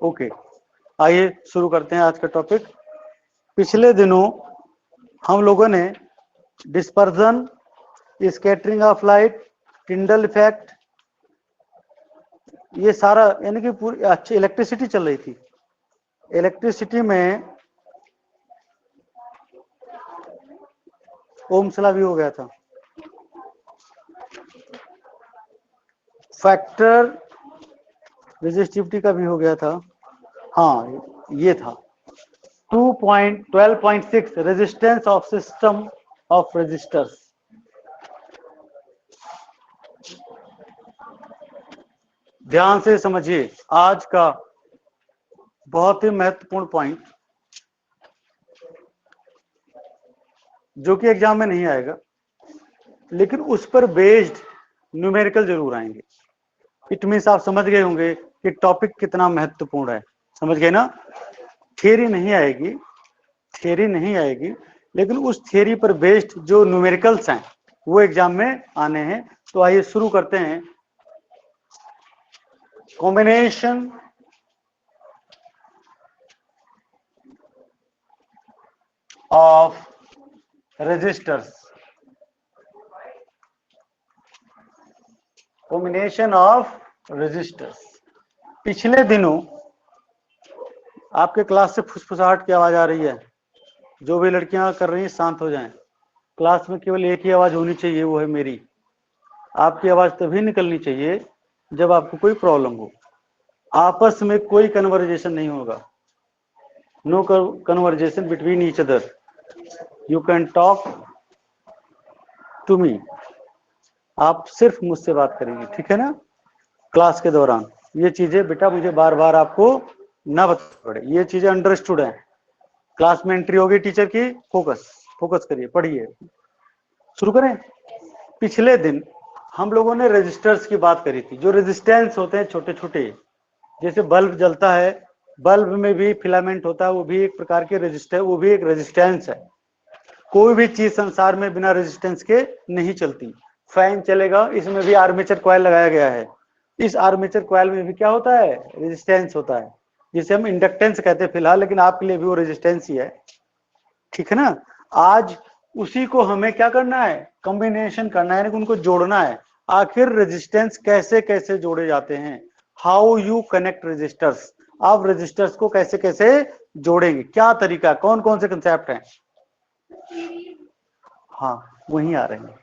Okay, आइए शुरू करते हैं आज का टॉपिक। पिछले दिनों हम लोगों ने dispersion, scattering of light, Tyndall effect, ये सारा यानी कि पूरी अच्छी इलेक्ट्रिसिटी चल रही थी। इलेक्ट्रिसिटी में ओम्स लॉ भी हो गया था, फैक्टर रेजिस्टिविटी का भी हो गया था। हाँ, ये था 2.12.6 resistance of system of resistors. ध्यान से समझिए आज का बहुत ही महत्वपूर्ण पॉइंट, जो कि एग्जाम में नहीं आएगा, लेकिन उस पर बेस्ड न्यूमेरिकल जरूर आएंगे। इट मीन्स आप समझ गए होंगे कि टॉपिक कितना महत्वपूर्ण है। समझ गए ना? थियरी नहीं आएगी, थियरी नहीं आएगी, लेकिन उस थियरी पर बेस्ड जो न्यूमेरिकल्स हैं वो एग्जाम में आने हैं। तो आइए शुरू करते हैं। Combination of resistors, combination of resistors. पिछले दिनों आपके क्लास से फुसफुसाहट की आवाज आ रही है? जो भी लड़कियां कर रही हैं शांत हो जाएं। क्लास में केवल एक ही आवाज होनी चाहिए, वो है मेरी। आपकी आवाज तभी निकलनी चाहिए जब आपको कोई प्रॉब्लम हो। आपस में कोई कन्वर्जेशन नहीं होगा। No conversation between each other. You can talk to me. आप सिर्फ मुझसे बात करेंगे, ठीक है ना? क्लास के दौरान ये चीजें बेटा मुझे बार बार आपको ना बताना पड़े, ये चीजें अंडरस्टूड है। क्लास में एंट्री होगी टीचर की, फोकस करिए, पढ़िए। शुरू करें। पिछले दिन हम लोगों ने रेजिस्टर्स की बात करी थी, जो रेजिस्टेंस होते हैं छोटे छोटे। जैसे बल्ब जलता है, बल्ब में भी फिलामेंट होता है, वो भी एक प्रकार के रेजिस्टर, वो भी एक रेजिस्टेंस है। कोई भी चीज संसार में बिना रेजिस्टेंस के नहीं चलती। फैन चलेगा, इसमें भी आर्मेचर कॉइल लगाया गया है। इस आर्मेचर कॉइल में भी क्या होता है? रेजिस्टेंस होता है, जिसे हम इंडक्टेंस कहते हैं फिलहाल, लेकिन आपके लिए भी वो रेजिस्टेंस ही है, ठीक है ना? आज उसी को हमें क्या करना है? कॉम्बिनेशन करना है, उनको जोड़ना है। आखिर रेजिस्टेंस कैसे कैसे जोड़े जाते हैं? How you connect resistors. आप रेजिस्टर्स को कैसे कैसे जोड़ेंगे, क्या तरीका, कौन कौन से कंसेप्ट हैं? हाँ, वहीं आ रहे हैं।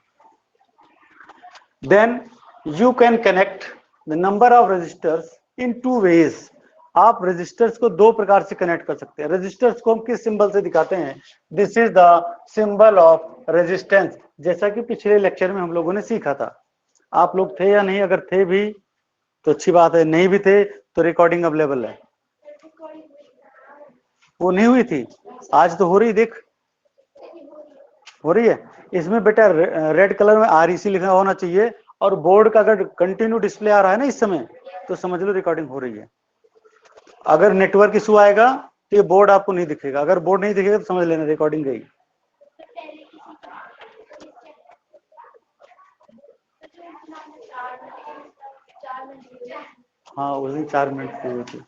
Then you can connect the number of resistors in two ways. आप रेजिस्टर्स को दो प्रकार से कनेक्ट कर सकते हैं। रेजिस्टर्स को हम किस सिंबल से दिखाते हैं? This is the symbol of resistance, जैसा कि पिछले लेक्चर में हम लोगों ने सीखा था। आप लोग थे या नहीं? अगर थे भी तो अच्छी बात है, नहीं भी थे तो रिकॉर्डिंग अवेलेबल है। वो नहीं हुई थी, आज तो हो रही, देख हो रही है। इसमें बेटा रेड कलर में REC लिखा होना चाहिए, और बोर्ड का अगर कंटिन्यू डिस्प्ले आ रहा है ना इस समय, तो समझ लो रिकॉर्डिंग हो रही है। अगर नेटवर्क इशू आएगा तो ये बोर्ड आपको नहीं दिखेगा। अगर बोर्ड नहीं दिखेगा तो समझ लेना रिकॉर्डिंग गई। हाँ, उस दिन 4 मिनट की हुई थी।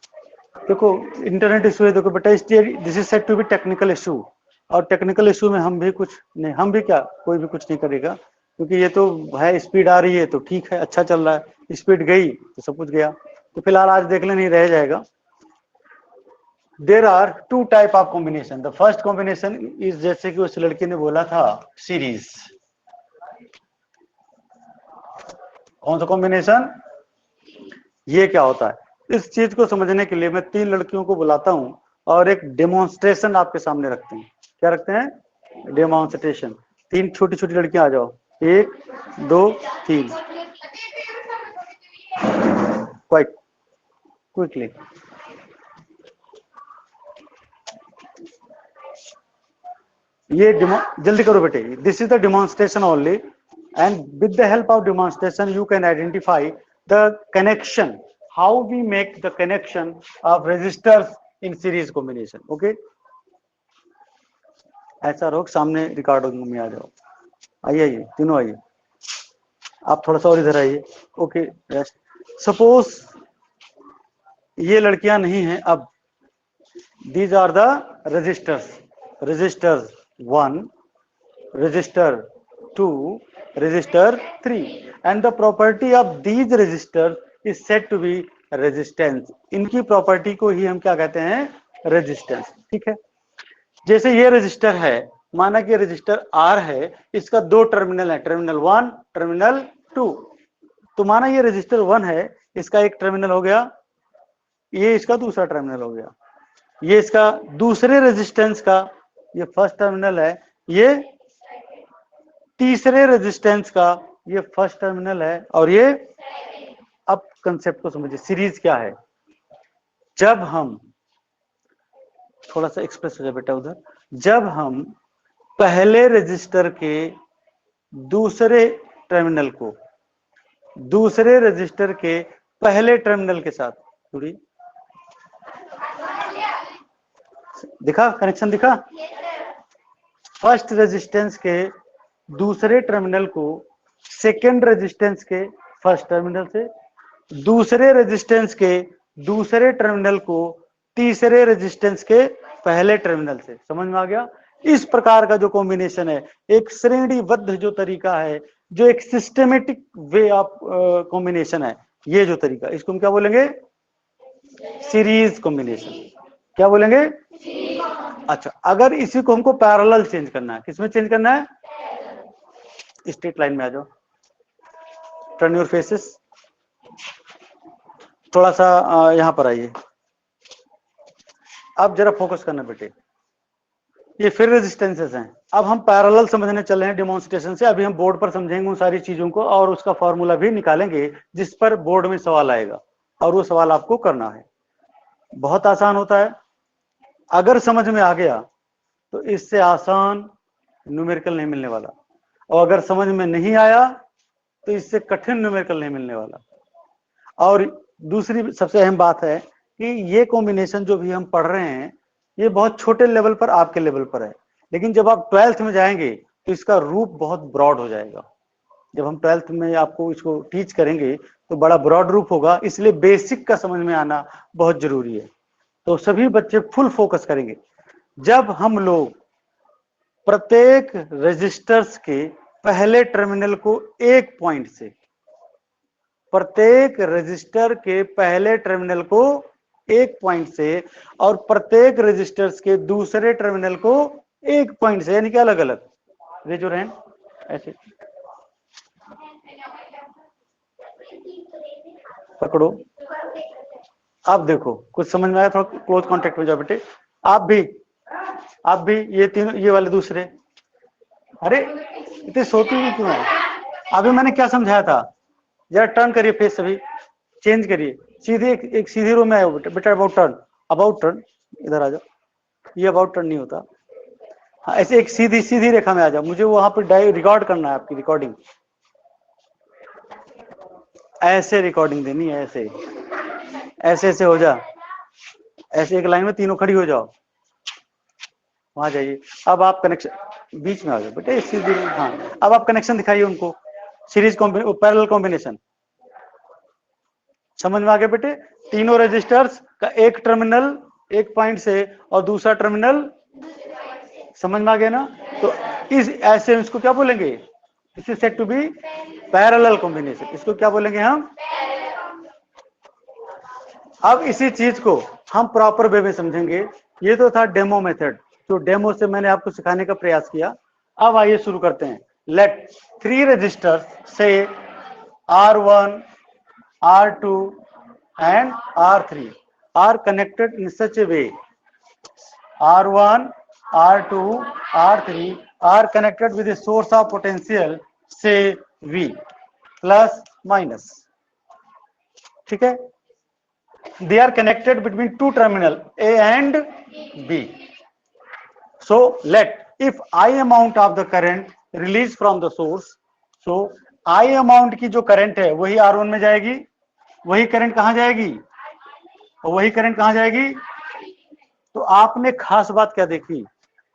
देखो इंटरनेट इशू है, देखो बेटा, this is said to be technical issue, और टेक्निकल इशू में हम भी कुछ नहीं, हम भी क्या, कोई भी कुछ नहीं करेगा, क्योंकि ये तो है, स्पीड आ रही है तो ठीक है, अच्छा चल रहा है। स्पीड गई तो सब कुछ गया। तो फिलहाल आज देख ले, नहीं रह जाएगा। There are two type of combination. The first combination is, जैसे कि उस लड़की ने बोला था, सीरीज। कौन सा कॉम्बिनेशन? ये क्या होता है? इस चीज को समझने के लिए मैं 3 लड़कियों को बुलाता हूं और एक डेमोन्स्ट्रेशन आपके सामने रखते हैं। क्या रखते हैं? डेमोन्स्ट्रेशन। 3 छोटी छोटी लड़कियां आ जाओ, 1 2 3, क्वाइट क्विकली। ये जल्दी करो बेटे। This is the demonstration only, and with the help of demonstration you can identify the connection, how we make the connection of resistors in series combination. Okay, ऐसा रोक सामने रिकॉर्डिंग में आ जाओ। आइए आइए, तीनों आइए। आप थोड़ा सा और इधर आइए। Okay, rest. सपोज ये लड़कियां नहीं हैं अब। These are the resistors, resistor 1, resistor 2, resistor 3, and the property of these resistor is said to be resistance. इनकी प्रॉपर्टी को ही हम क्या कहते हैं? रेजिस्टेंस। ठीक है, जैसे ये रजिस्टर है, माना कि रजिस्टर आर है, इसका दो टर्मिनल है, टर्मिनल 1, टर्मिनल 2। तो माना ये रजिस्टर 1 है, इसका एक टर्मिनल हो गया, ये इसका दूसरा टर्मिनल हो गया, ये इसका दूसरे रेजिस्टेंस का ये फर्स्ट टर्मिनल है, ये तीसरे रेजिस्टेंस का ये फर्स्ट टर्मिनल है, और ये, अब कंसेप्ट को समझिए, सीरीज क्या है। जब हम, थोड़ा सा एक्सप्रेस हो जाए बेटा उधर, जब हम पहले रजिस्टर के दूसरे टर्मिनल को दूसरे रजिस्टर के पहले टर्मिनल के साथ जुड़ी, दिखा कनेक्शन दिखा, फर्स्ट रेजिस्टेंस के दूसरे टर्मिनल को सेकेंड रेजिस्टेंस के फर्स्ट टर्मिनल से, दूसरे रेजिस्टेंस के दूसरे टर्मिनल को तीसरे रेजिस्टेंस के पहले टर्मिनल से। समझ में आ गया? इस प्रकार का जो कॉम्बिनेशन है, एक श्रेणीबद्ध जो तरीका है, जो एक सिस्टमेटिक वे ऑफ कॉम्बिनेशन है, ये जो तरीका, इसको हम क्या बोलेंगे? Series combination. क्या बोलेंगे? अच्छा, अगर इसी को हमको पैरेलल चेंज करना है, किसमें चेंज करना है? स्ट्रेट लाइन में आ जाओ, टर्न योर फेसेस, थोड़ा सा यहां पर आइए, अब जरा फोकस करना बेटे। ये फिर रेजिस्टेंसेस हैं, अब हम पैरेलल समझने चल रहे हैं डेमोन्स्ट्रेशन से। अभी हम बोर्ड पर समझेंगे उन सारी चीजों को, और उसका फॉर्मूला भी निकालेंगे जिस पर बोर्ड में सवाल आएगा, और वो सवाल आपको करना है। बहुत आसान होता है, अगर समझ में आ गया तो इससे आसान न्यूमेरिकल नहीं मिलने वाला, और अगर समझ में नहीं आया तो इससे कठिन न्यूमेरिकल नहीं मिलने वाला। और दूसरी सबसे अहम बात है कि ये कॉम्बिनेशन जो भी हम पढ़ रहे हैं, ये बहुत छोटे लेवल पर, आपके लेवल पर है, लेकिन जब आप 12th में जाएंगे तो इसका रूप बहुत ब्रॉड हो जाएगा। जब हम 12th में आपको इसको टीच करेंगे तो बड़ा ब्रॉड रूप होगा, इसलिए बेसिक का समझ में आना बहुत जरूरी है। तो सभी बच्चे फुल फोकस करेंगे। जब हम लोग प्रत्येक रजिस्टर्स के पहले टर्मिनल को एक पॉइंट से, प्रत्येक रजिस्टर के पहले टर्मिनल को एक पॉइंट से, और प्रत्येक रजिस्टर्स के दूसरे टर्मिनल को एक पॉइंट से, यानी कि अलग अलग, रेज योर हैंड ऐसे पकड़ो। अब देखो कुछ समझ में आया? थोड़ा क्लोज कांटेक्ट में जाओ बेटे। आप भी ये तीनों, ये वाले दूसरे, अरे इतने सोती हुई क्यों है? अभी मैंने क्या समझाया था? जरा टर्न करिए फेस, सभी चेंज करिए, सीधे एक सीधी रो में आए बेटा। अबाउट टर्न, अबाउट टर्न, इधर आ जाओ। ये अबाउट टर्न नहीं होता, हाँ ऐसे एक सीधी सीधी रेखा में आ जाओ। मुझे वहां पर रिकॉर्ड करना है, आपकी रिकॉर्डिंग ऐसे रिकॉर्डिंग देनी है, ऐसे ऐसे ऐसे हो जा, ऐसे एक लाइन में तीनों खड़ी हो जाओ, वहां जाइए। अब आप कनेक्शन बीच में आ जाओ बेटे, सीधी, हाँ अब आप कनेक्शन दिखाइए उनको, सीरीज पैरेलल कॉम्बिनेशन। समझ में आ गया बेटे? तीनों रजिस्टर्स का एक टर्मिनल एक पॉइंट से और दूसरा टर्मिनल, समझ में आ गया ना? तो इस ऐसे इसको क्या बोलेंगे? This is said to be parallel combination. इसको क्या बोलेंगे हम? अब इसी चीज को हम प्रॉपर वे में समझेंगे। ये तो था डेमो मेथड, जो डेमो से मैंने आपको सिखाने का प्रयास किया। अब आइए शुरू करते हैं। लेट 3 रजिस्टर्स से R1, R2 and R3 are connected in such a way. R1, R2, R3 are connected with a source of potential, say V, plus minus. ठीक है? They are connected between two terminal A and B. So let, if I amount of the current released from the source, so I amount की जो current है वही R1 में जाएगी, वही current कहां जाएगी? और वही करंट कहां जाएगी? तो आपने खास बात क्या देखी?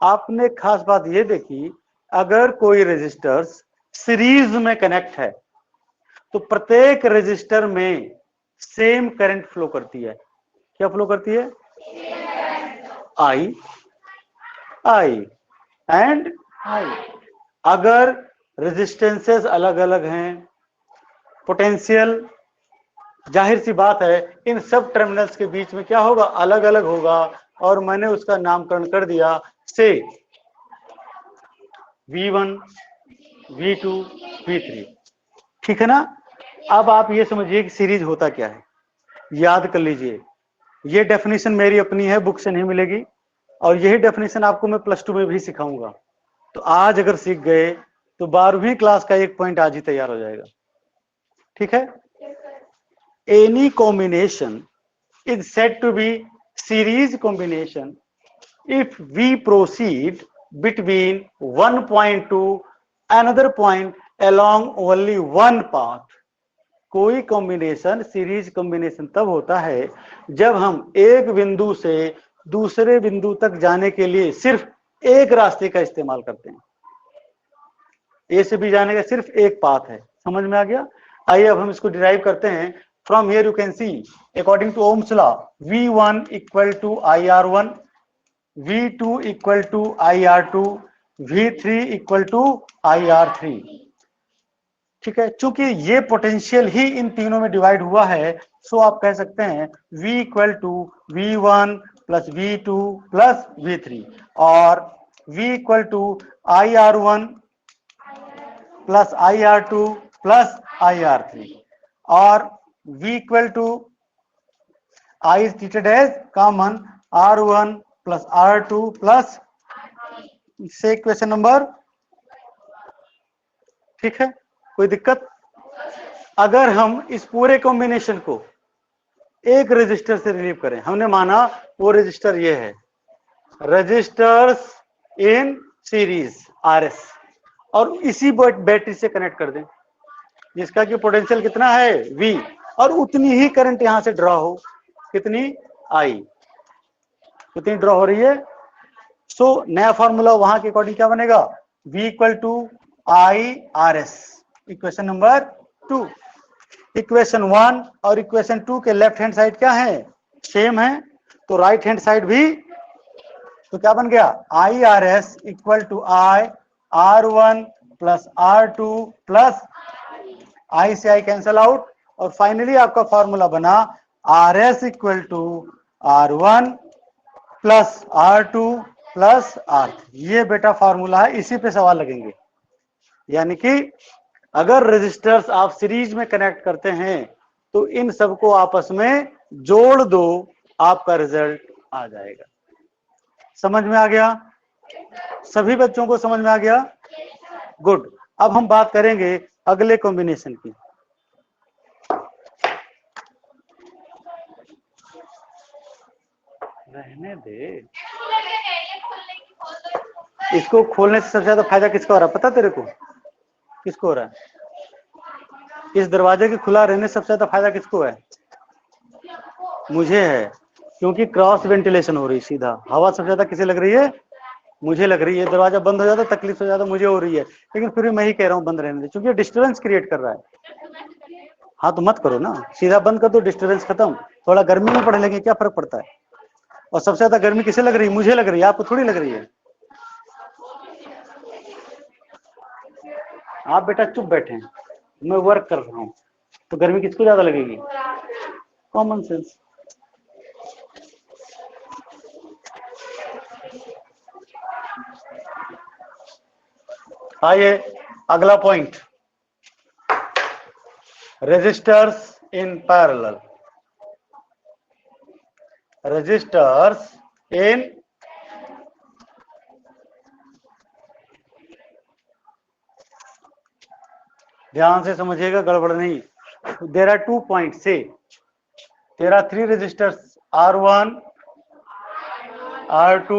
आपने खास बात ये देखी, अगर कोई रेजिस्टर्स सीरीज में कनेक्ट है तो प्रत्येक रेजिस्टर में सेम करंट फ्लो करती है। क्या फ्लो करती है? आई आई एंड आई। अगर रेजिस्टेंसेस अलग अलग हैं, पोटेंशियल जाहिर सी बात है इन सब टर्मिनल्स के बीच में क्या होगा? अलग अलग होगा, और मैंने उसका नामकरण कर दिया से V1 V2 V3। ठीक है ना? अब आप ये समझिए कि सीरीज होता क्या है, याद कर लीजिए। ये डेफिनेशन मेरी अपनी है, बुक से नहीं मिलेगी, और यही डेफिनेशन आपको मैं +2 में भी सिखाऊंगा। तो आज अगर सीख गए तो 12वीं क्लास का एक पॉइंट आज ही तैयार हो जाएगा। ठीक है? Any combination is said to be series combination if we proceed between one point to another point along only one path। कोई कॉम्बिनेशन सीरीज कॉम्बिनेशन तब होता है जब हम एक बिंदु से दूसरे बिंदु तक जाने के लिए सिर्फ एक रास्ते का इस्तेमाल करते हैं। ए से बी जाने का सिर्फ एक पाथ है। समझ में आ गया? आइए अब हम इसको डिराइव करते हैं। From here you can see according to Ohm's law V1 equal to IR1, V2 equal to IR2, V3 equal to IR3। ठीक है? चूंकि ये पोटेंशियल ही इन तीनों में डिवाइड हुआ है, सो आप कह सकते हैं V equal to V1 plus V2 plus V3 और V equal to IR1 plus IR2 plus IR3 और V equal to I is treated as common R1 plus R2 plus से इक्वेशन नंबर। ठीक है? कोई दिक्कत? अगर हम इस पूरे कॉम्बिनेशन को एक रजिस्टर से रिलीव करें, हमने माना वो रजिस्टर ये है, रजिस्टर्स इन सीरीज RS, और इसी बैटरी से कनेक्ट कर दें जिसका कि पोटेंशियल कितना है V, और उतनी ही करंट यहां से ड्रॉ हो। कितनी? I। कितनी ड्रॉ हो रही है? सो नया फॉर्मूला वहां के अकॉर्डिंग क्या बनेगा? V equal to IRS। Equation number 2। Equation 1 और इक्वेशन 2 के लेफ्ट हैंड साइड क्या है? सेम है, तो राइट हैंड साइड भी तो क्या बन गया? IRS equal to R1 plus R2 plus I से I कैंसल आउट, और फाइनली आपका फॉर्मूला बना RS equal to R1 plus R2 plus R3। ये बेटा फॉर्मूला है, इसी पे सवाल लगेंगे। यानी कि अगर रजिस्टर्स आप सीरीज में कनेक्ट करते हैं तो इन सबको आपस में जोड़ दो, आपका रिजल्ट आ जाएगा। समझ में आ गया? सभी बच्चों को समझ में आ गया? गुड। अब हम बात करेंगे अगले कॉम्बिनेशन की। रहने दे, इसको खोलने से सबसे ज्यादा फायदा किसका हो रहा है पता तेरे को? किसको हो रहा है? इस दरवाजे के खुला रहने से सबसे ज्यादा फायदा किसको है? मुझे है, क्योंकि क्रॉस वेंटिलेशन हो रही, सीधा हवा सबसे ज्यादा किसे लग रही है? मुझे लग रही है। दरवाजा बंद हो जाता तकलीफ से ज्यादा मुझे हो रही है, लेकिन फिर भी मैं ही कह रहा हूँ बंद रहने दे, क्योंकि डिस्टर्बेंस क्रिएट कर रहा है। हाँ तो मत करो ना, सीधा बंद कर दो, डिस्टर्बेंस खत्म। थोड़ा गर्मी में पढ़ लेंगे, क्या फर्क पड़ता है? और सबसे ज्यादा गर्मी किसे लग रही है? मुझे लग रही है, आपको थोड़ी लग रही है। आप बेटा चुप बैठे हैं, मैं वर्क कर रहा हूँ, तो गर्मी किसको ज्यादा लगेगी? Common sense. आइए अगला point, resistors in parallel. Resistors in ध्यान से समझिएगा, गड़बड़ नहीं। देयर आर 2 पॉइंट्स से there are 3 resistors R1, R2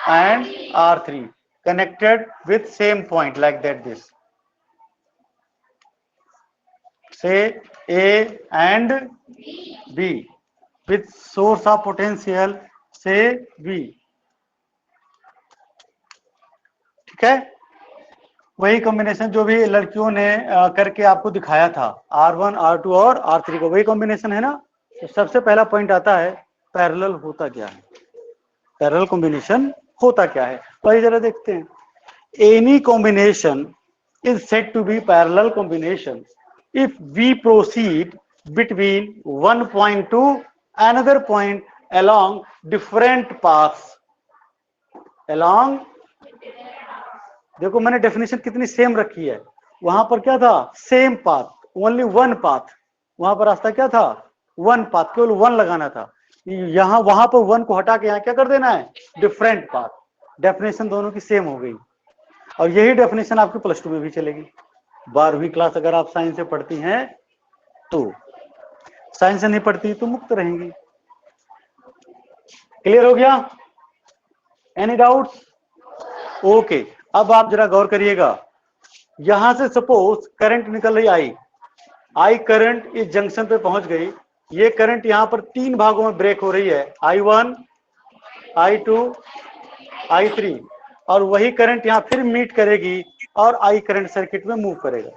and R3 connected with same point like that. This say A and B with source of potential say V। ठीक है? वही combination जो भी लड़कियों ने करके आपको दिखाया था, R1, R2 और R3 को, वही कॉम्बिनेशन है ना। तो सबसे पहला पॉइंट आता है पैरेलल होता क्या है, पैरेलल कॉम्बिनेशन होता क्या है, वही जरा देखते हैं। Any combination is said to be parallel combination if we proceed between one point to another point along different paths. along, देखो मैंने डेफिनेशन कितनी सेम रखी है, वहां पर क्या था, same path, only one path, वहां पर रास्ता क्या था, वन पाथ, केवल वन लगाना था। यहां वहां पर वन को हटा के यहां क्या कर देना है, डिफरेंट पाथ। डेफिनेशन दोनों की सेम हो गई, और यही डेफिनेशन आपकी प्लस टू में भी चलेगी। 12वीं क्लास अगर आप साइंस से पढ़ती हैं तो, साइंस से नहीं पढ़ती तो मुक्त रहेंगी। क्लियर हो गया? Any doubts? ओके, अब आप जरा गौर करिएगा, यहां से सपोज करंट निकल रही आई करंट इस जंक्शन पे पहुंच गई, ये करंट यहां पर तीन भागों में ब्रेक हो रही है, I1, I2, I3, और वही करंट यहां फिर मीट करेगी और आई करंट सर्किट में मूव करेगा।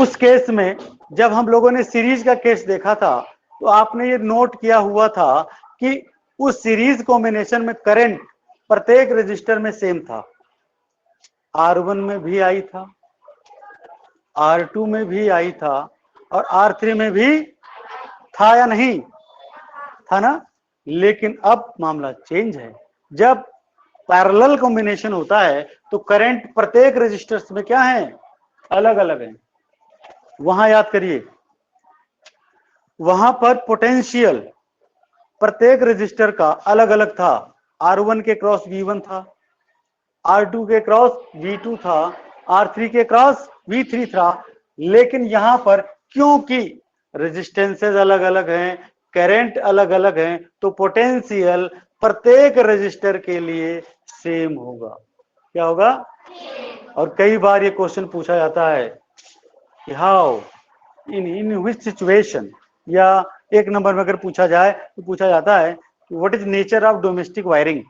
उस केस में जब हम लोगों ने सीरीज का केस देखा था तो आपने ये नोट किया हुआ था कि उस सीरीज कॉम्बिनेशन में करंट प्रत्येक रजिस्टर में सेम था, R1 में भी आई था, R2 में भी आई था, और R3 में भी था या नहीं था ना। लेकिन अब मामला चेंज है, जब पैरेलल कॉम्बिनेशन होता है तो करंट प्रत्येक रजिस्टर्स में क्या है, अलग अलग है। वहां याद करिए, वहां पर पोटेंशियल प्रत्येक रजिस्टर का अलग अलग था, R1 के क्रॉस V1 था, R2 के क्रॉस V2 था, R3 के क्रॉस V3 था। लेकिन यहां पर क्योंकि रेजिस्टेंसेस अलग अलग हैं, करंट अलग अलग हैं, तो पोटेंशियल प्रत्येक रजिस्टर के लिए सेम होगा। क्या होगा? और कई बार ये क्वेश्चन पूछा जाता है कि हाउ इन व्हिच सिचुएशन, या एक नंबर में अगर पूछा जाए तो पूछा जाता है कि what is nature of domestic wiring.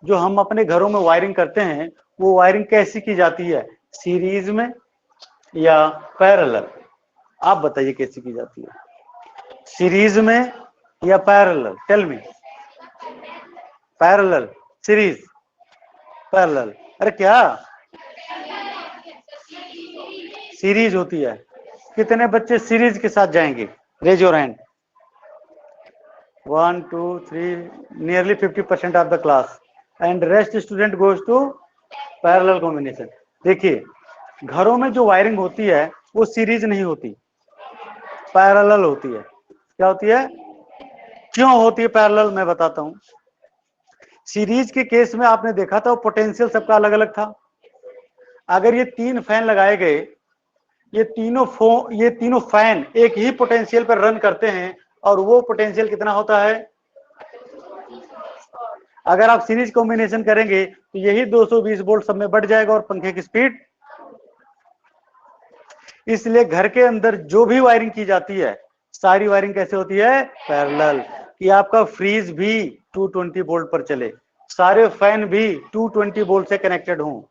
जो हम अपने घरों में वायरिंग करते हैं वो वायरिंग कैसी की जाती है, सीरीज में या पैरेलल? आप बताइए कैसी की जाती है, सीरीज में या parallel? Tell me. Parallel, series, parallel. अरे क्या सीरीज होती है? कितने बच्चे सीरीज के साथ जाएंगे? Raise your hand. 1 2 3, nearly 50% of the class, and rest student goes to parallel combination. देखिए, घरों में जो वायरिंग होती है वो सीरीज नहीं होती, पैरेलल होती है। क्या होती है? क्यों होती है पैरेलल, मैं बताता हूं। सीरीज के केस में आपने देखा था वो पोटेंशियल सबका अलग अलग था। अगर ये तीन फैन लगाए गए, ये तीनों फैन एक ही पोटेंशियल पर रन करते हैं, और वो पोटेंशियल कितना होता है? अगर आप सीरीज कॉम्बिनेशन करेंगे तो यही 220 वोल्ट सब में बढ़ जाएगा और पंखे की स्पीड। इसलिए घर के अंदर जो भी वायरिंग की जाती है सारी वायरिंग कैसे होती है? पैरेलल। कि आपका फ्रीज भी 220 वोल्ट पर चले, सारे फैन भी 220 वोल्ट से कनेक्टेड हों,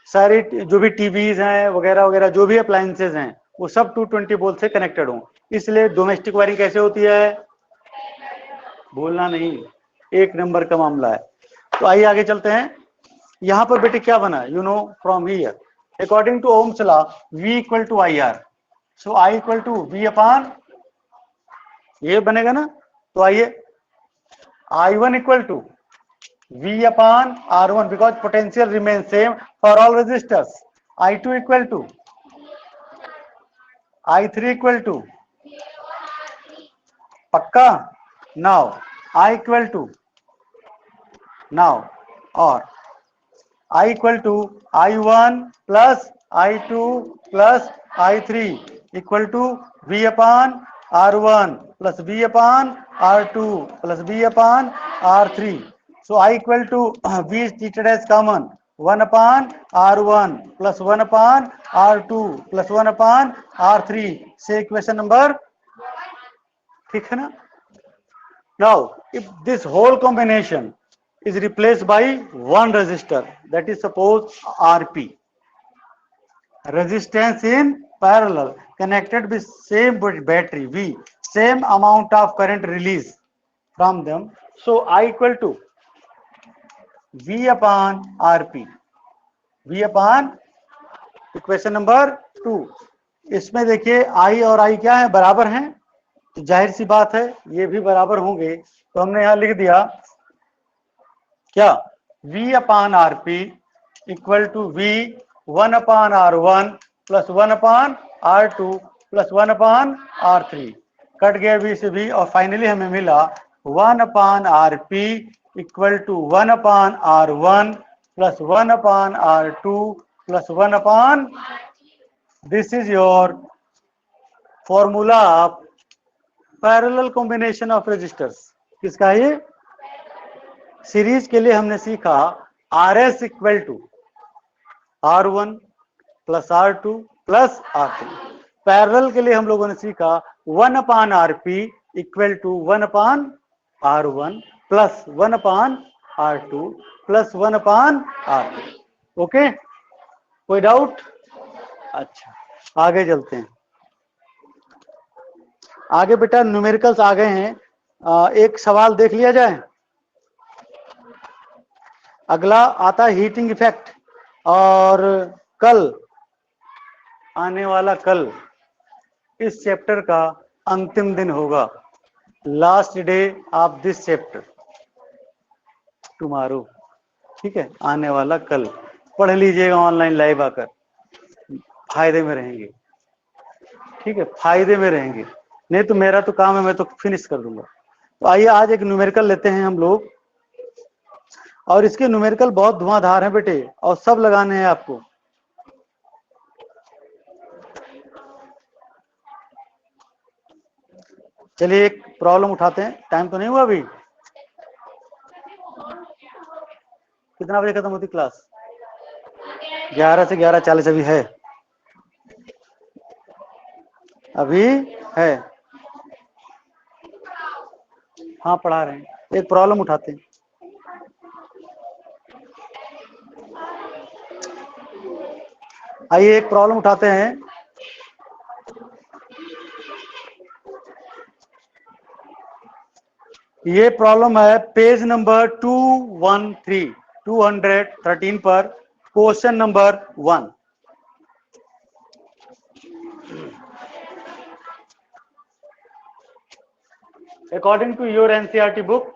सारे जो भी टीवीज हैं वगैरह वगैरह जो भी अप्लायंसेज हैं वो सब 220 वोल्ट से कनेक्टेड हों। इसलिए डोमेस्टिक वायरिंग कैसे होती है? बोलना नहीं, एक नंबर का मामला है। तो आइए आगे चलते हैं। यहां पर बेटे क्या बना, you know from here, according to Ohm's law V equal to IR, so I equal to V upon, ये बनेगा ना। तो आइए, I1 equal to V upon R1 because potential remain same for all resistors. I2 equal to I3 equal to, पक्का? Now I equal to, now और I equal to I1 plus I2 plus I3 equal to V upon R1 plus V upon R2 plus V upon R3। So I equal to V is treated as common 1 upon R1 plus 1 upon R2 plus 1 upon R3 से equation number, ठीक है ना। Now if this whole combination is replaced by one resistor, that is suppose RP, resistance in parallel connected with same battery V, same amount of current release from them. So I equal to V upon RP. V upon equation number 2। इसमें देखिए I और I क्या है, बराबर हैं, तो जाहिर सी बात है ये भी बराबर होंगे, तो हमने यहां लिख दिया क्या, V upon RP equal to V 1 upon R1 plus 1 upon R2 plus 1 upon R3, cut गया V से V, और फाइनली हमें मिला 1 upon RP equal to 1 upon R1 plus 1 upon R2 plus 1 upon, this is your formula of parallel combination of resistors. किसका है ये? Series के लिए हमने सीखा RS equal to R1 plus R2 plus R3। Parallel के लिए हम लोगों ने सीखा 1 upon RP equal to 1 upon R1 plus 1 upon R2 plus 1 upon R3। Okay, कोई डाउट? अच्छा, आगे चलते हैं। आगे बेटा न्यूमेरिकल्स आ गए हैं, एक सवाल देख लिया जाए। अगला आता है हीटिंग इफेक्ट, और कल आने वाला कल इस चैप्टर का अंतिम दिन होगा, last day of this chapter tomorrow. ठीक है, आने वाला कल पढ़ लीजिएगा ऑनलाइन लाइव आकर, फायदे में रहेंगे। ठीक है, फायदे में रहेंगे, नहीं तो मेरा तो काम है, मैं तो फिनिश कर दूंगा। तो आइए आज एक न्यूमेरिकल लेते हैं हम लोग, और इसके न्यूमेरिकल बहुत धुआंधार हैं बेटे, और सब लगाने हैं आपको। चलिए एक प्रॉब्लम उठाते हैं, टाइम तो नहीं हुआ अभी? कितना बजे खत्म होती क्लास? 11 से 11:40 अभी है, अभी है। हाँ पढ़ा रहे हैं, एक प्रॉब्लम उठाते हैं। आइए एक प्रॉब्लम उठाते हैं। ये प्रॉब्लम है पेज नंबर 213 पर, question number 1। According to your NCERT book,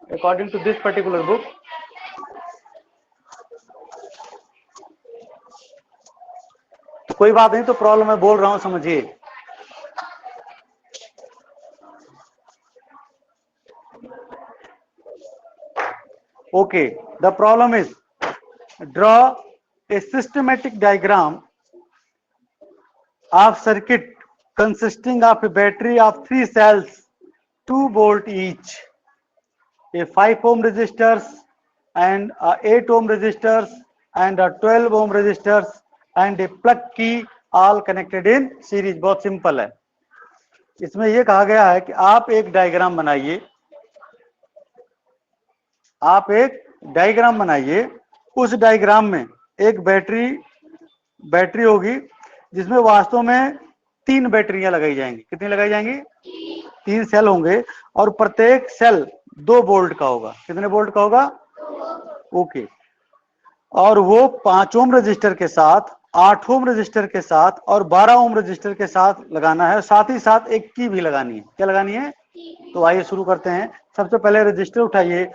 according to this particular book, तो कोई बात नहीं, तो प्रॉब्लम मैं बोल रहा हूं, समझिए। Okay, the problem is draw a systematic diagram of circuit consisting of a battery of 3 cells, 2 volt each, a 5 ohm resistors and a 8 ohm resistors and a 12 ohm resistors and a plug key all connected in series। बहुत simple है। इसमें यह कहा गया है कि आप एक डायग्राम बनाइए, आप एक डायग्राम बनाइए, उस डायग्राम में एक बैटरी होगी जिसमें वास्तव में 3 बैटरियां लगाई जाएंगी। कितनी लगाई जाएंगी? 3 सेल होंगे, और प्रत्येक सेल 2 वोल्ट का होगा। कितने वोल्ट का होगा? ओके, और वो 5 ओम रजिस्टर के साथ, 8 ओम रजिस्टर के साथ और 12 ओम रजिस्टर के साथ लगाना है, साथ ही साथ एक की भी लगानी है। क्या लगानी है? तो आइए शुरू करते हैं। सबसे पहले रजिस्टर उठाइए,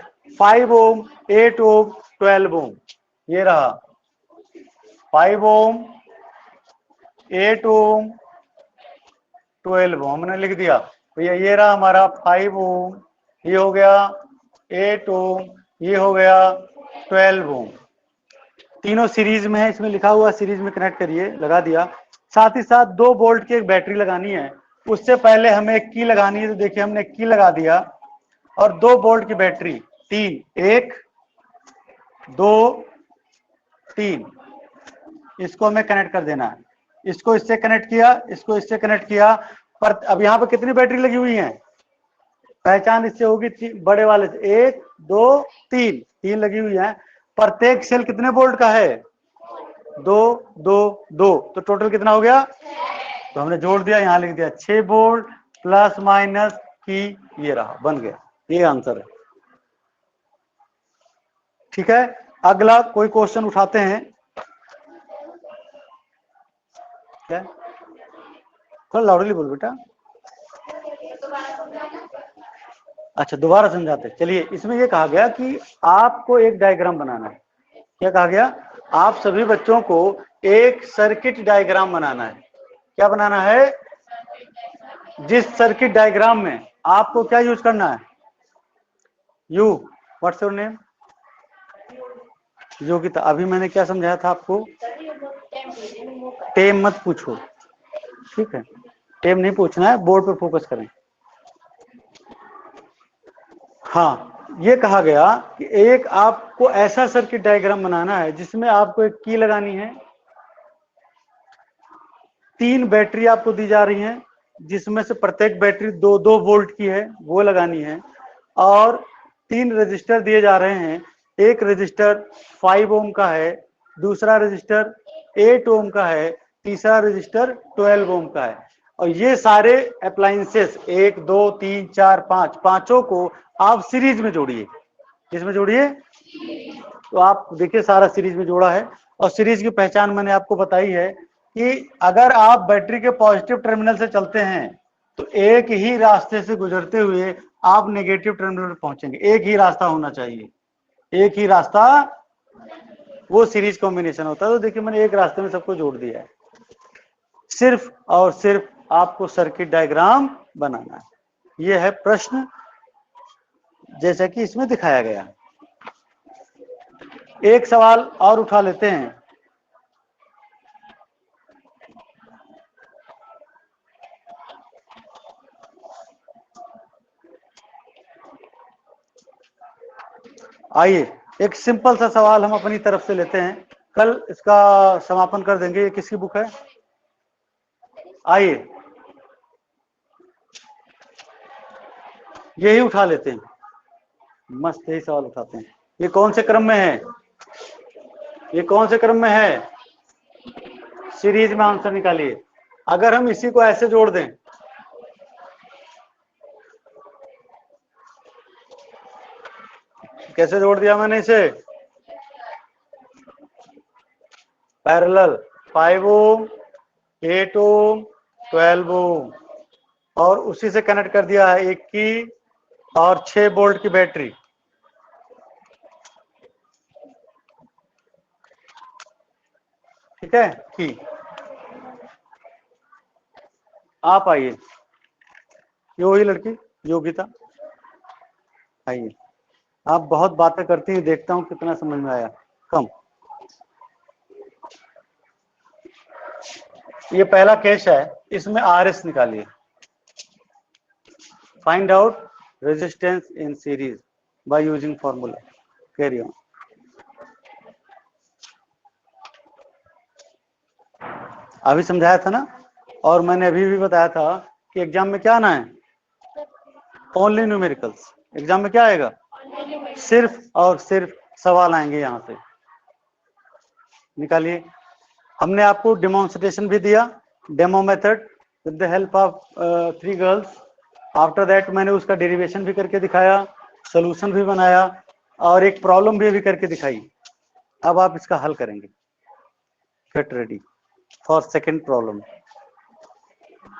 5 ओम, 8 ओम, 12 ओम। ये रहा 5 ओम, 8 ओम, 12 ओम, हमने लिख दिया भैया। ये रहा हमारा 5 ओम, ये हो गया 8 ओम, ये हो गया 12 ओम। तीनों सीरीज में है, इसमें लिखा हुआ सीरीज में कनेक्ट करिए, लगा दिया। साथ ही साथ 2 वोल्ट की एक बैटरी लगानी है, उससे पहले हमें एक की लगानी है, तो देखिए हमने की लगा दिया। और 2 वोल्ट की बैटरी 3, 1 2 3, इसको हमें कनेक्ट कर देना है। इसको इससे कनेक्ट किया, इसको इससे कनेक्ट किया, पर अब यहाँ पे कितनी बैटरी लगी हुई है? पहचान इससे होगी बड़े वाले से, 1 2 3 लगी हुई है। प्रत्येक सेल कितने वोल्ट का है? 2 2 2, तो टोटल कितना हो गया? तो हमने जोड़ दिया, यहाँ लिख दिया 6 वोल्ट प्लस माइनस की, ये रहा, बन गया, ये आंसर है। ठीक है, अगला कोई क्वेश्चन उठाते हैं। क्या, थोड़ा लाउडली बोल बेटा। अच्छा, दोबारा समझाते। चलिए, इसमें ये कहा गया कि आपको एक डायग्राम बनाना है। क्या कहा गया? आप सभी बच्चों को एक सर्किट डायग्राम बनाना है। क्या बनाना है? जिस सर्किट डायग्राम में आपको क्या यूज करना है? You, what's your name? Yogita. अभी मैंने क्या समझाया था आपको? टेम मत पूछो, ठीक है? टेम नहीं पूछना है, बोर्ड पर फोकस करें। हाँ, ये कहा गया कि एक आपको ऐसा सर्किट डायग्राम बनाना है जिसमें आपको एक की लगानी है, 3 बैटरी आपको दी जा रही हैं जिसमें से प्रत्येक बैटरी 2-2 वोल्ट की है, वो लगानी है, और 3 रजिस्टर दिए जा रहे हैं। एक रजिस्टर 5 ओम का है, दूसरा रजिस्टर 8 ओम का है, तीसरा रजिस्टर 12 ओम का है। और ये सारे अप्लायंसेस 1 2 3 4 5 पांचों को आप सीरीज में जोड़िए। किसमें जोड़िए? तो आप देखिए, सारा सीरीज में जोड़ा है। और सीरीज की पहचान मैंने आपको बताई है कि अगर आप बैटरी के पॉजिटिव टर्मिनल से चलते हैं तो एक ही रास्ते से गुजरते हुए आप नेगेटिव टर्मिनल पर पहुंचेंगे। एक ही रास्ता होना चाहिए, एक ही रास्ता, वो सीरीज कॉम्बिनेशन होता है। तो देखिए, मैंने एक रास्ते में सबको जोड़ दिया है। सिर्फ और सिर्फ आपको सर्किट डायग्राम बनाना है। यह है प्रश्न, जैसा कि इसमें दिखाया गया। एक सवाल और उठा लेते हैं। आइए, एक सिंपल सा सवाल हम अपनी तरफ से लेते हैं, कल इसका समापन कर देंगे। ये किसकी बुक है? आइए, यही उठा लेते हैं, मस्त यही सवाल उठाते हैं। ये कौन से क्रम में है? ये कौन से क्रम में है? सीरीज में आंसर निकालिए। अगर हम इसी को ऐसे जोड़ दें, कैसे जोड़ दिया मैंने इसे? पैरेलल, 5 ओम, 8 ओम, 12 ओम, और उसी से कनेक्ट कर दिया है एक की और 6 वोल्ट की बैटरी। ठीक है, की। आप आइए, ये वही लड़की योगिता, आइए। आप बहुत बातें करती हैं, देखता हूं कितना समझ में आया। कम। ये पहला केस है, इसमें आरएस निकालिए। Find out resistance in series by using formula. Carry on. अभी समझाया था ना, और मैंने अभी भी बताया था कि एग्जाम में क्या आना है? Only numericals. एग्जाम में क्या आएगा? सिर्फ और सिर्फ सवाल आएंगे यहां से। निकालिए। हमने आपको डेमोन्स्ट्रेशन भी दिया, demo method with the help of 3 girls. After that मैंने उसका डेरिवेशन भी करके दिखाया, सोल्यूशन भी बनाया, और एक प्रॉब्लम भी करके दिखाई। अब आप इसका हल करेंगे। Get ready for second problem,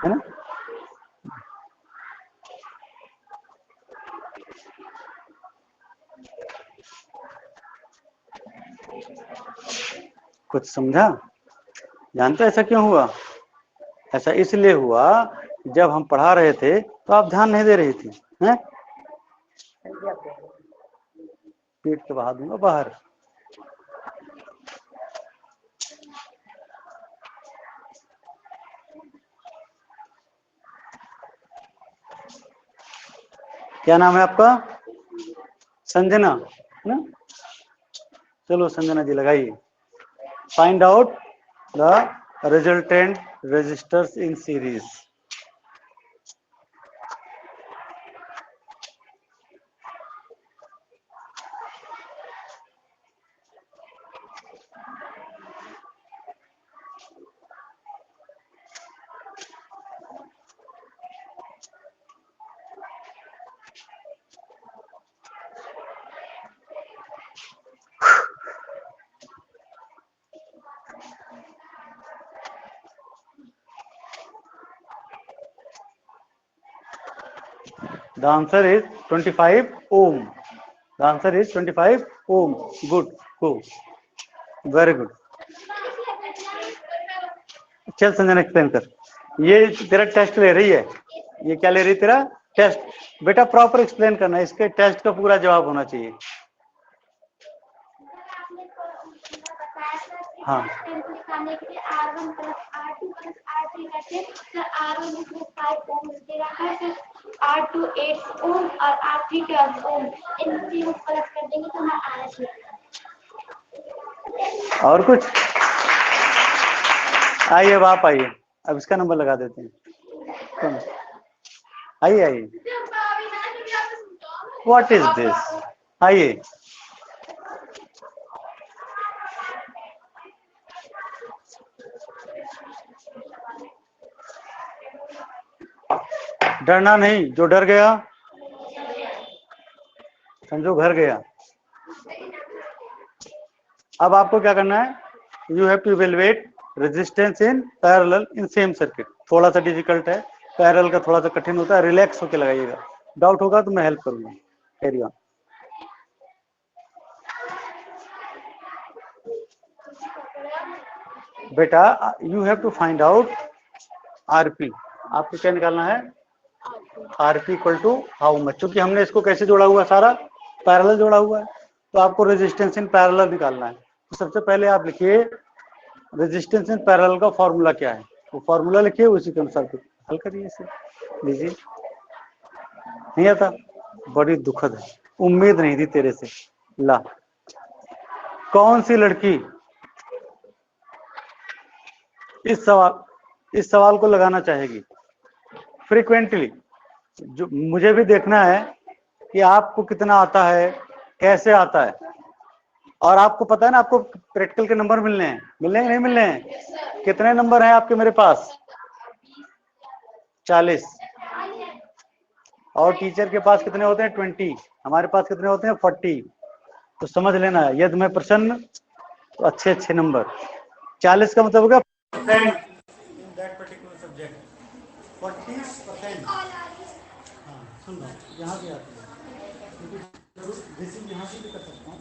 है ना? कुछ समझा? जानते ऐसा क्यों हुआ? ऐसा इसलिए हुआ, जब हम पढ़ा रहे थे तो आप ध्यान नहीं दे रही थी, हैं? पीठ के बहा दूंगा बाहर। क्या नाम है आपका? संजना, है ना? चलो संजना जी लगाइए। Find out the resultant resistors in series. The answer is 25 ohm. The answer is 25 ohm. Good, go, very good. चल संजन एक्सप्लेन कर। ये तेरा टेस्ट ले रही है, ये क्या ले रही है तेरा टेस्ट। बेटा प्रॉपर एक्सप्लेन करना, इसके टेस्ट का पूरा जवाब होना चाहिए। हाँ R2 8 ओम और R3 12 ओम, इन तीनों को प्लस कर देंगे तो हमारा RS निकलेगा। और कुछ? आइए अब आप आइए, अब इसका नंबर लगा देते हैं। आइए आइए, व्हाट इज दिस? आइए, डरना नहीं, जो डर गया समझो घर गया। अब आपको क्या करना है, you have to evaluate resistance in parallel in same circuit. थोड़ा सा डिफिकल्ट है, पैरेलल का थोड़ा सा कठिन होता है, रिलैक्स होकर लगाइएगा। डाउट होगा तो मैं हेल्प करूंगा। Carry on. बेटा you have to find out RP. आपको क्या निकालना है, RP equal to how much. क्योंकि हमने इसको कैसे जोड़ा हुआ, सारा पैरेलल जोड़ा हुआ है, तो आपको रेजिस्टेंस इन पैरेलल निकालना है। तो सबसे पहले आप लिखिए रेजिस्टेंस इन पैरेलल का फॉर्मूला क्या है, वो फॉर्मूला लिखिए, उसी के अनुसार हल करिए इसे। लीजिए, नहीं आता, बड़ी दुखद है, उम्मीद नहीं थी तेरे से। ला, कौन सी लड़की इस सवाल को लगाना चाहेगी फ्रीक्वेंटली? जो मुझे भी देखना है कि आपको कितना आता है, कैसे आता है। और आपको पता है ना, आपको प्रैक्टिकल के नंबर मिलने हैं, मिलने हैं नहीं मिलने हैं? कितने नंबर हैं आपके मेरे पास? 40। और टीचर के पास कितने होते हैं? 20। हमारे पास कितने होते हैं? 40। तो समझ लेना है, यदि मैं प्रसन्न तो अच्छे अच्छे नंबर। 40 का मतलब होगा इन दैट पर्टिकुलर सब्जेक्ट 40%। हाँ सुन लो, यहाँ भी आती है, जरूर यहाँ से भी कर सकता हूँ।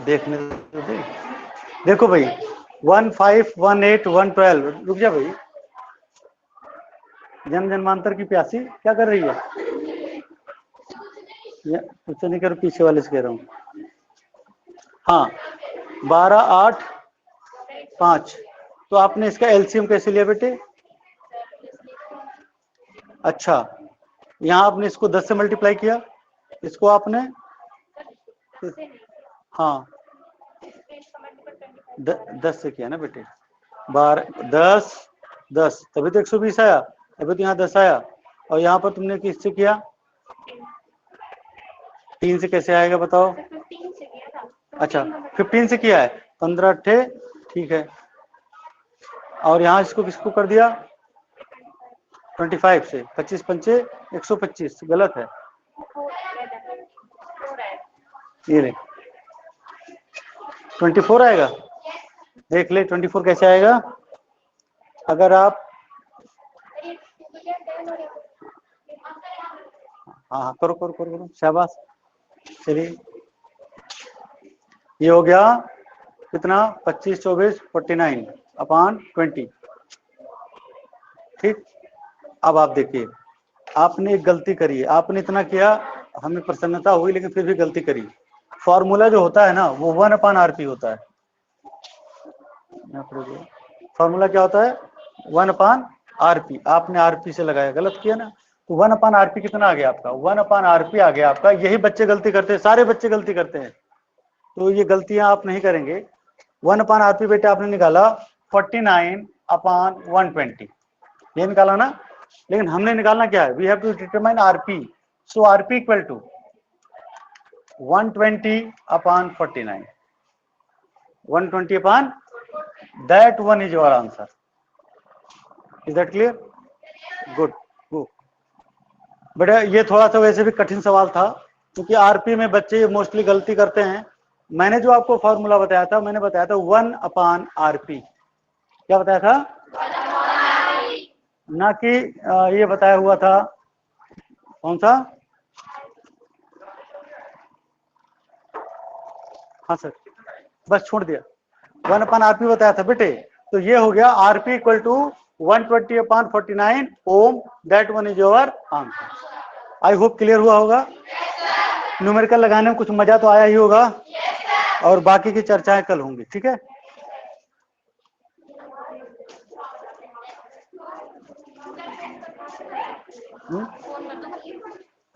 देखने तो दे। देखो भाई 1 5 1 8 1 12, रुक जा भाई। जन जन्मांतर की प्यासी क्या कर रही है? उससे नहीं करो, पीछे वाले से कह रहा हूँ। हाँ 12 8 5, तो आपने इसका एलसीएम कैसे लिया बेटे? अच्छा, यहाँ आपने इसको 10 से मल्टीप्लाई किया, इसको आपने हाँ 10 से किया ना बेटे। 12 10 10 तभी तो 120 आया, तभी तो यहाँ 10 आया। और यहाँ पर तुमने किससे किया? 3 से कैसे आएगा बताओ? अच्छा 15 से किया है, 15 अट्ठे, ठीक है। और यहाँ इसको किसको कर दिया? 25 से, 25 पंचे 125, गलत है। ये ले 24 आएगा, देख ले 24 कैसे आएगा। अगर आप हाँ करो करो करो करो, शाबाश। चलिए ये हो गया कितना? 25 24 49 अपॉन 20। ठीक, अब आप देखिए, आपने एक गलती करी है, आपने इतना किया, हमें प्रसन्नता हुई, लेकिन फिर भी गलती करी। फॉर्मूला जो होता है ना वो 1/RP होता है। फॉर्मूला क्या होता है? 1/RP। आपने आरपी से लगाया, गलत किया ना। तो 1/RP कितना आ गया आपका? 1/RP आ गया आपका। यही बच्चे गलती करते हैं, सारे बच्चे गलती करते हैं, तो ये गलतियां आप नहीं करेंगे। 1/RP बेटा आपने निकाला 49/120, ये निकाला ना। लेकिन हमने निकालना क्या है? We have to determine RP. So RP equal to 120/49, 120 that one is your answer. Is that clear? Good. Good. बेटा ये थोड़ा सा वैसे भी कठिन सवाल था, क्योंकि आरपी में बच्चे मोस्टली गलती करते हैं। मैंने जो आपको फॉर्मूला बताया था, मैंने बताया था 1/RP। क्या बताया था? ना कि ये बताया हुआ था, कौन सा? हाँ सर, बस छोड़ दिया, 1/RP बताया था बेटे। तो ये हो गया RP equal to 120/49 ohm, that one is your answer. I hope clear हुआ होगा। न्यूमेरिकल लगाने में कुछ मजा तो आया ही होगा, और बाकी की चर्चाएं कल होंगी, ठीक है।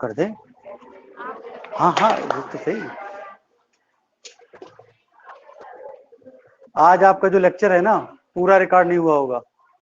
कर दे, हाँ हाँ वो तो सही। आज आपका जो लेक्चर है ना पूरा रिकॉर्ड नहीं हुआ होगा,